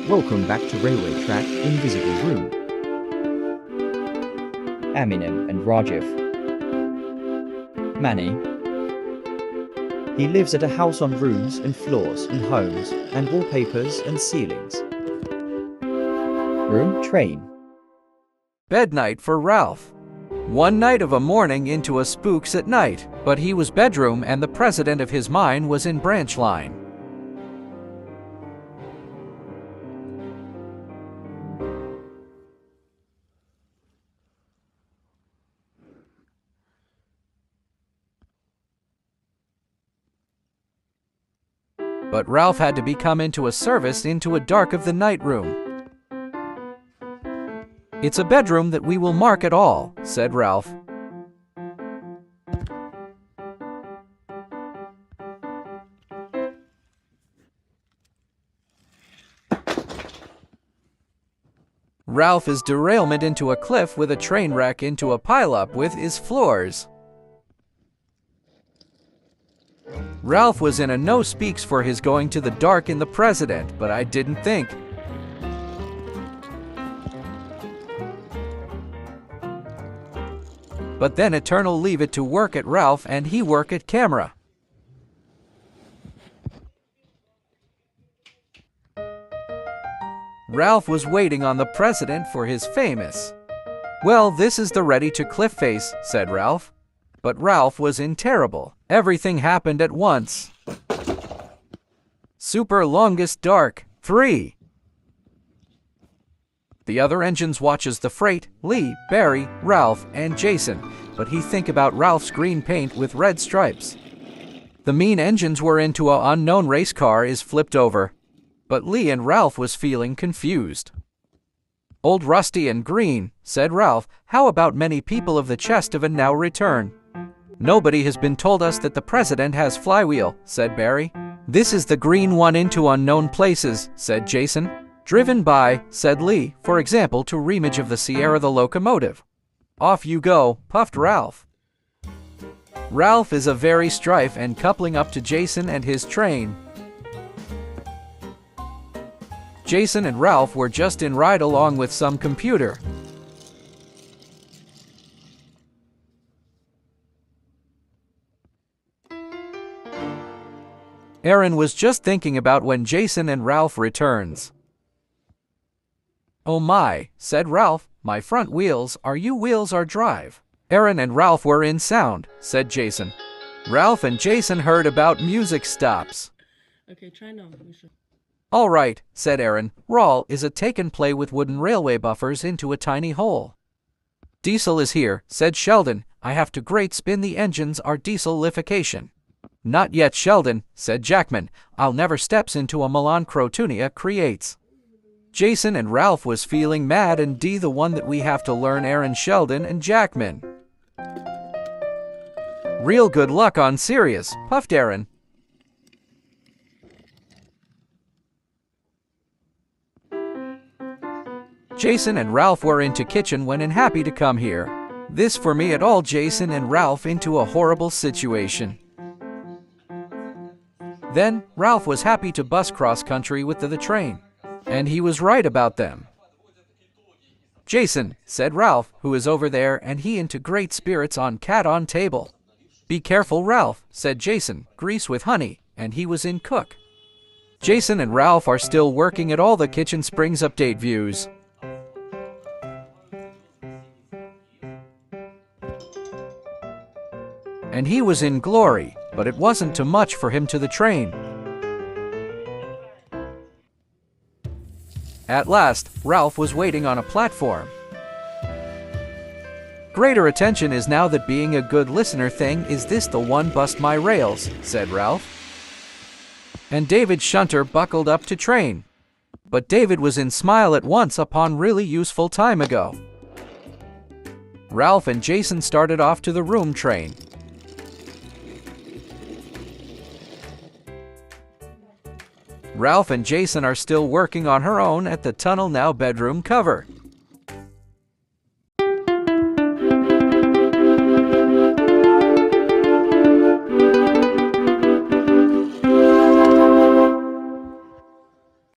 Welcome back to Railway Track Invisible Room. Eminem and Rajiv. Manny. He lives at a house on rooms and floors and homes and wallpapers and ceilings. Room train. Bed night for Ralph. One night of a morning into a spooks at night, but he was bedroom and the president of his mine was in branch line. But Ralph had to be come into a service into a dark of the night room. "It's a bedroom that we will mark at all," said Ralph. Ralph is derailment into a cliff with a train wreck into a pileup with his floors. Ralph was in a no speaks for his going to the dark in the president, but I didn't think. But then Eternal leave it to work at Ralph and he work at camera. Ralph was waiting on the president for his famous. "Well, this is the ready to cliff face," said Ralph. But Ralph was in terrible. Everything happened at once. Super longest dark, 3. The other engines watches the freight, Lee, Barry, Ralph, and Jason, but he think about Ralph's green paint with red stripes. The mean engines were into a unknown race car is flipped over, but Lee and Ralph was feeling confused. "Old Rusty and Green," said Ralph, "how about many people of the chest of a now return?" "Nobody has been told us that the president has flywheel," said Barry. "This is the green one into unknown places," said Jason. "Driven by," said Lee, "for example to reimage of the Sierra the locomotive." "Off you go," puffed Ralph. Ralph is a very strife and coupling up to Jason and his train. Jason and Ralph were just in ride along with some computer. Aaron was just thinking about when Jason and Ralph returns. "Oh my," said Ralph, "my front wheels are you wheels are drive." "Aaron and Ralph were in sound," said Jason. Ralph and Jason heard about music stops. Okay, try now, Misha. "All right," said Aaron. "Rawl is a take and play with wooden railway buffers into a tiny hole." "Diesel is here," said Sheldon. "I have to great spin the engines are diesel-lification." "Not yet, Sheldon," said Jackman. "I'll never steps into a Milan Crotunia creates." Jason and Ralph was feeling mad and D the one that we have to learn Aaron, Sheldon, and Jackman. "Real good luck on Sirius," puffed Aaron. Jason and Ralph were into kitchen when and happy to come here. This for me at all Jason and Ralph into a horrible situation. Then, Ralph was happy to bus cross-country with the train. And he was right about them. "Jason," said Ralph, "who is over there, and he into great spirits on cat on table." "Be careful, Ralph," said Jason, "grease with honey," and he was in cook. Jason and Ralph are still working at all the Kitchen Springs update views. And he was in glory, but it wasn't too much for him to the train. At last, Ralph was waiting on a platform. "Greater attention is now that being a good listener thing is this the one bust my rails," said Ralph. And David Shunter buckled up to train. But David was in smile at once upon really useful time ago. Ralph and Jason started off to the room train. Ralph and Jason are still working on her own at the tunnel now bedroom cover.